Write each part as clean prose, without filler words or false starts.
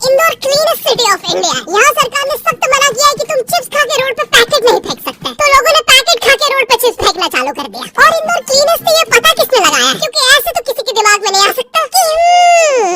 Indore cleanest city of India. यहाँ सरकार ने सख्त मना किया है कि तुम चिप्स खा के रोड पे पैकेट नहीं फेंक सकते। तो लोगों ने पैकेट खा के रोड पे चिप्स फेंकना चालू कर दिया। और इंदौर क्लीनेस्ट ये पता किसने लगाया, क्योंकि ऐसे तो किसी के दिमाग में नहीं आ सकता कि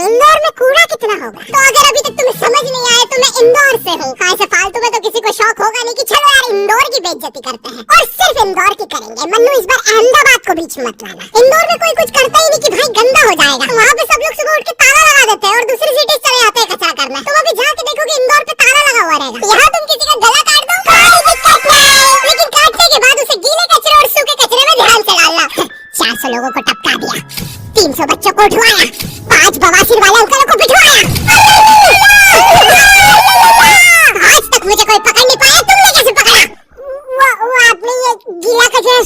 इंदौर में कूड़ा कितना होगा। तो अगर अभी तक तुम्हें समझ नहीं आया तो मैं इंदौर से हूँ। हाँ, ऐसे फालतू में तो किसी को शौक होगा नहीं कि चलो यार इंदौर की बेइज्जती करते हैं, और सिर्फ इंदौर की करेंगे। मन्नू इस बार अहमदाबाद को बीच में मत लाना। इंदौर में कोई कुछ करता ही नहीं कि भाई गंदा हो जाएगा। वहाँ पे सब लोग सुबह उठ के ताला लगा देते हैं और दूसरी सिटी चले जाते हैं कचरा करने। तुम अभी जाके देखोगे इंदौर पे ताला लगा हुआ रहेगा। यहाँ तुम किसी का गला काट दो कोई दिक्कत नहीं, लेकिन काटने के बाद उसे गीले कचरे और सूखे कचरे में ध्यान से डालना। 400 लोगों को टपका दिया, 300 बच्चों को उठवाया, 5 बवासीर वाले अंकलों को बिठवाया। आज तक मुझे कोई पकड़ नहीं पाया, तुमने कैसे पकड़ा? वो आपने ये गीला कचरा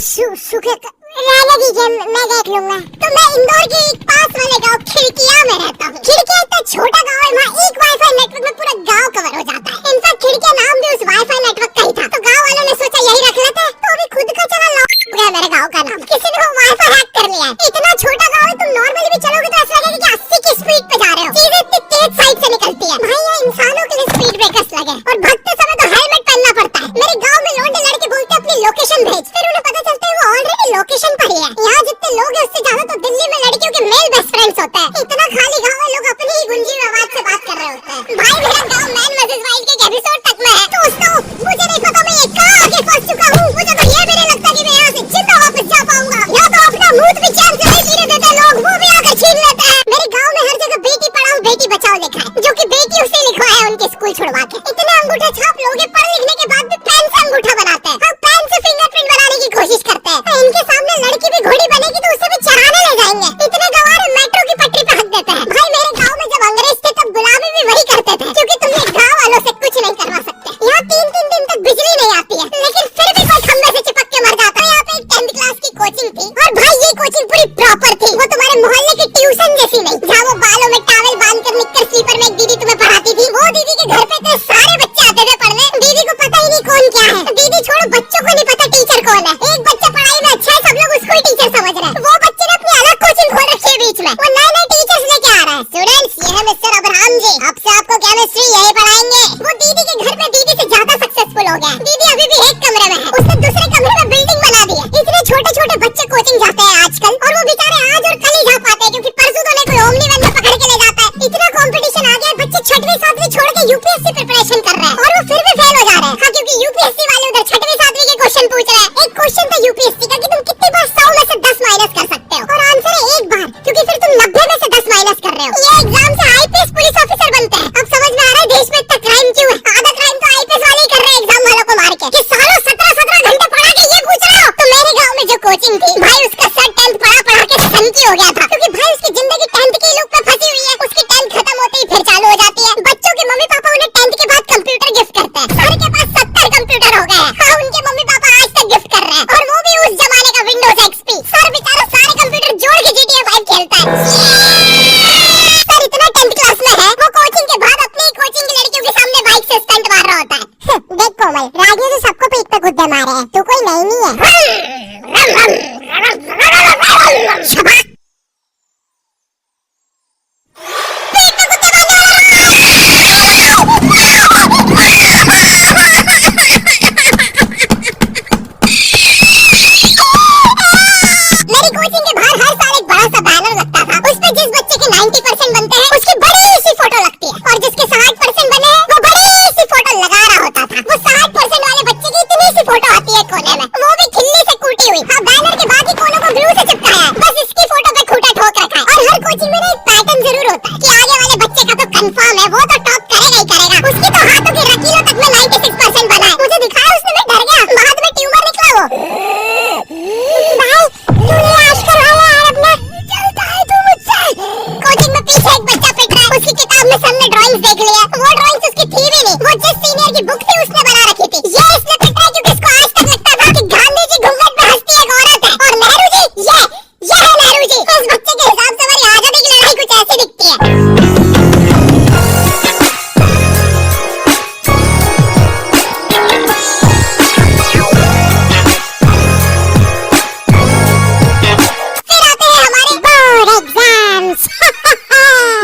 सूखे रहने दीजिए, मैं देख लूंगा। तो मैं इंदौर के पास वाले गांव खिड़किया में रहता हूँ। खिड़किया इतना छोटा गांव है, वहाँ एक वाईफाई नेटवर्क में पूरा गांव कवर हो जाता है। इनफैक्ट खिड़किया नाम भी उस वाईफाई नेटवर्क का ही था, तो गांव वालों ने सोचा यही रख लेते हैं। तो अभी खुद का चला लॉक हो गया मेरे गांव का नाम, किसी ने वो वाईफाई हैक कर लिया है। इतना छोटा गांव है, तुम नॉर्मली भी चलोगे तो ऐसा लगेगा कि 80 की स्पीड पे जा रहे हो। चीजें इतनी तेज साइड से निकलती है। भाई ये इंसानों के लिए स्पीड ब्रेकर्स लगे, और भगते समय तो हेलमेट पहनना पड़ता है। मेरे गाँव में लौंडे लड़के बोलते अपनी लोकेशन भेज, फिर उन्हें पता चलता है वो ऑलरेडी लोकेशन पर ही है। यहाँ जितने लोग हैं उससे ज्यादा तो दिल्ली में लड़कियों के मेल बेस्ट फ्रेंड्स होते हैं। इतना खाली गांव है, लोग अपनी ही गुंजी आवाज से बात कर रहे होते हैं। भाई मेरा गांव मैन वर्सेस वाइल्ड के एपिसोड तक में है। दोस्तों मुझे नहीं पता मैं ये कहाँ आगे फंस चुका हूँ। मुझे तो ये भी नहीं लगता कि मैं यहाँ से जिंदा वापस जा पाऊंगा। यहाँ तो अपना मूत भी चैन से नहीं पीने देते लोग, वो भी आकर छीन लेते हैं। मेरे गाँव में हर जगह बेटी पढ़ाओ बेटी बचाओ लिखा है, जो कि बेटी उसे लिखवाया है उनके स्कूल छुड़वा के। इतने अंगूठे छाप लोग पढ़ लिखने के बाद भी पेन से अंगूठा बनाते हैं, और पेन से फिंगरप्रिंट बनाने की कोशिश करते हैं। इनके सामने लड़की भी घोड़ी बनेगी तो उसे भी चढ़ाने ले जाएंगे। इतने गवार मेट्रो की पटरी पे हक देते हैं। भाई मेरे गांव में जब अंग्रेज थे तब गुलामी भी वही करते थे, क्योंकि तुम ये गांव वालों से कुछ नहीं करवा सकते। यहाँ 3-3 दिन तक बिजली नहीं आती है, लेकिन फिर भी कोई खंबे से चिपक के मर जाता है। यहाँ पे एक 10th क्लास की कोचिंग थी, और भाई ये कोचिंग पूरी प्रॉपर थी। वो तुम्हारे मोहल्ले की ट्यूशन जैसी नहीं, जहाँ वो बालों में टॉवेल बांधकर निक्कर स्लीपर में एक दीदी तुम्हें पढ़ाती थी। वो दीदी के घर पे इतने सारे बच्चे आते थे पढ़ने, दीदी को पता ही नहीं कौन क्या है। दीदी छोड़ो, बच्चों को नहीं पता टीचर कौन है। एक बच्चा पढ़ाई में अच्छा है, सब लोग उसको ही टीचर समझ रहे हैं। वो बच्चे ने अपनी अलग कोचिंग खोल रखी है बीच में, वो नए टीचर्स लेके आ रहा है। स्टूडेंट्स, ये है मिस्टर अब्राहम जी, अब से आपको केमिस्ट्री यही पढ़ाएंगे। वो दीदी के घर में दीदी से ज्यादा सक्सेसफुल हो गया। दीदी अभी भी एक कमरे में है, उसने दूसरे कमरे में बिल्डिंग बना दी है। इतने छोटे छोटे बच्चे कोचिंग जाते हैं आजकल, और वो बेचारे आज और कल ही जा पाते हैं, क्योंकि परसों तो कोई ओमनी वैन में पकड़ के ले जाता है। इतना कंपटीशन आ गया, बच्चे 6वीं 7वीं छोड़ के यूपीएससी प्रिपरेशन कर रहे हैं, और वो फिर भी फेल हो जा रहे हैं। हाँ, क्योंकि यूपीएससी वाले उधर 6वीं 7वीं के क्वेश्चन पूछ रहे हैं। एक क्वेश्चन था यूपीएससी का कि तुम कितनी बार 100 में से 10 माइनस कर सकते हो, और आंसर है 1 बार, क्योंकि फिर तुम 90 में से 10 माइनस कर रहे हो। ये एग्जाम से आईपीएस पुलिस ऑफिसर बनते हैं। अब समझ में आ रहा है देश में इतना क्राइम क्यों है। आधा क्राइम तो आईपीएस वाले ही कर रहे हैं एग्जाम वालों को मार के, कि सालों 17 घंटे पढ़ा के ये पूछ रहे हो। तो मेरे गाँव में जो कोचिंग थी, भाई उसका सर 10th पढ़ा के सनकी हो गया था, क्योंकि भाई उसकी जिंदगी 10th की लूप में फंसी हुई है। उसकी 10th खत्म होते ही फिर चालू हो जाती है। बच्चों के मम्मी पापा उन्हें 10th के बाद कंप्यूटर गिफ्ट करते हैं। सर के पास 70 कंप्यूटर हो गए हैं। हाँ, उनके मम्मी पापा आज तक गिफ्ट कर रहे हैं, और वो भी उस जमाने का विंडोज XP। सर बेचारा सारे कंप्यूटर जोड़ के GTA 5 खेलता है। सर इतना 10th क्लास में है, वो कोचिंग के बाद अपनी कोचिंग की लड़कियों के सामने बाइक से स्टंट मार रहा होता है। देख कोमल, रागियों तो सबको पीठ पे गुद्दे मारे हैं, तू कोई नई नहीं है।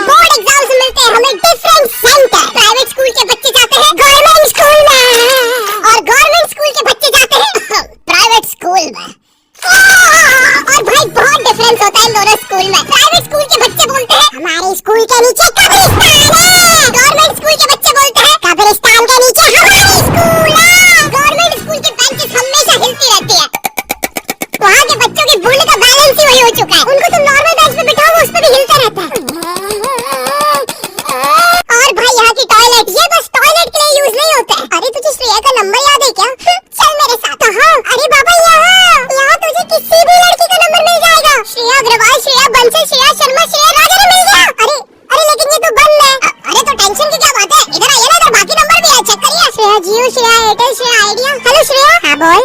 बोर्ड एग्जाम्स मिलते हैं हमें जियो, श्रेया एयरटेल, श्रेया आइडिया। हेलो श्रेया। हाँ बोल।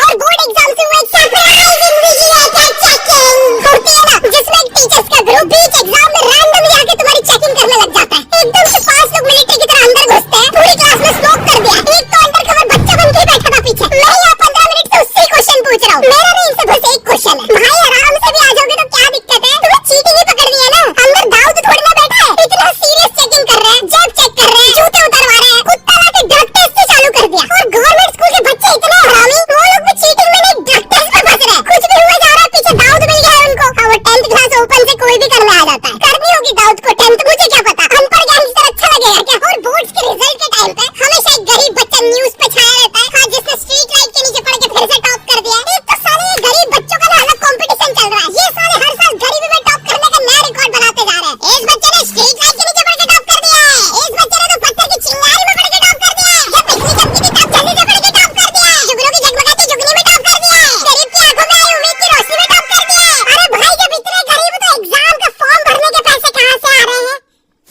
और बोर्ड एग्जाम से हुआ एक सरप्राइज इन्विजिलेटर चेकिंग होती है ना, जिसमें एक टीचर्स का ग्रुप बीच एग्जाम में रैंडमली आके तुम्हारी चेकिंग करने लग जाता है। एकदम से 5 लोग मिलिट्री की तरह अंदर घुसते हैं, पूरी क्लास में स्मोक कर दिया। एक तो अंडर कवर बच्चा बन के बैठा था पीछे। मैं यहाँ 15 मिनट से उससे क्वेश्चन पूछ रहा हूँ। मेरा भी इनसे बस एक क्वेश्चन है, भाई आराम से भी आ जाओगे तो क्या दिक्कत है? तुम्हें चीटिंग ही पकड़नी है ना, अंदर दाऊद थोड़ी ना बैठा है। इतना सीरियस चेकिंग कर रहे हैं, जेब चेक कर रहे हैं, जूते उतारवा रहे हैं, कुत्ता लाके ड्रग टेस्ट से चालू कर दिया। और गवर्नमेंट स्कूल के बच्चे इतने हरामी, वो लोग भी चीटिंग में नहीं ड्रग टेस्ट में फंस रहे हैं। कुछ भी हुआ जा रहा है, पीछे दाऊद मिल गया है उनको। हाँ, वो 10th क्लास ओपन से कोई भी करने आ जाता है। करनी होगी दाऊद को 10th, मुझे क्या पता, अनपढ़ गैंगस्टर अच्छा लगेगा क्या? और बोर्ड्स के रिजल्ट के टाइम पे हमेशा एक गरीब बच्चा न्यूज़ पे छाया रहता है, हाँ, जिसने स्ट्रीट लाइट के नीचे पड़ के फिर से टॉप कर दिया। एक तो साले ये गरीब बच्चों का ना अलग कंपटीशन चल रहा है। ये साले हर साल गरीबी में टॉप करने का नया रिकॉर्ड बनाते जा रहे हैं। इस बच्चे ने स्ट्रीट लाइट के नीचे पड़ के टॉप कर दिया है। इस बच्चे ने तो पत्थर की चिंगारी में पड़ के टॉप कर दिया है। जब बिजली चमकी थी तब जल्दी से पड़ के टॉप कर दिया है। जुगनू की जगमगाती जुगनी में टॉप कर दिया है। गरीब की आंखों में आई उम्मीद की रोशनी में टॉप कर दिया है। अरे भाई, जब इतने गरीब तो एग्जाम का फॉर्म भरने के पैसे कहाँ से आ रहे हैं?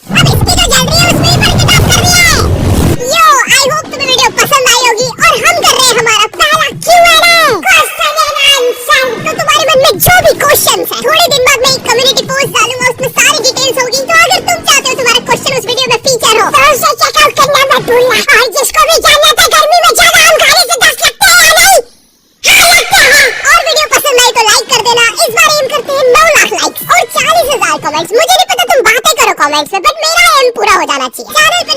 अब इसकी जो जल रही है उसमें ही पढ़ के टॉप कर दिया है। यो, आई होप तुम्हें वीडियो पसंद आई होगी और हम कर रहे हैं हमारा पहला Q&A, क्वेश्चन एंड आंसर। तो तुम्हारे मन में जो भी क्वेश्चंस है, थोड़े दिन बाद मैं एक कम्युनिटी पोस्ट डालूंगा, उसमें सारी डिटेल्स होगी। तो अगर तुम चाहते हो तुम्हारा क्वेश्चन उस वीडियो में फीचर हो तो उसे चेकआउट करना मत भूलना। और जिसको भी जानना था गर्मी में ज्यादा आम खाने से 10 लगते हैं या नहीं? हाँ, लगते हैं। और वीडियो पसंद आई तो लाइक कर देना। इस बार एम करते हैं 9 लाख लाइक्स और 40,000 कमेंट्स। मुझे नहीं पता तुम बातें करो कमेंट्स में, बट मेरा एम पूरा हो जाना चाहिए। चैनल पे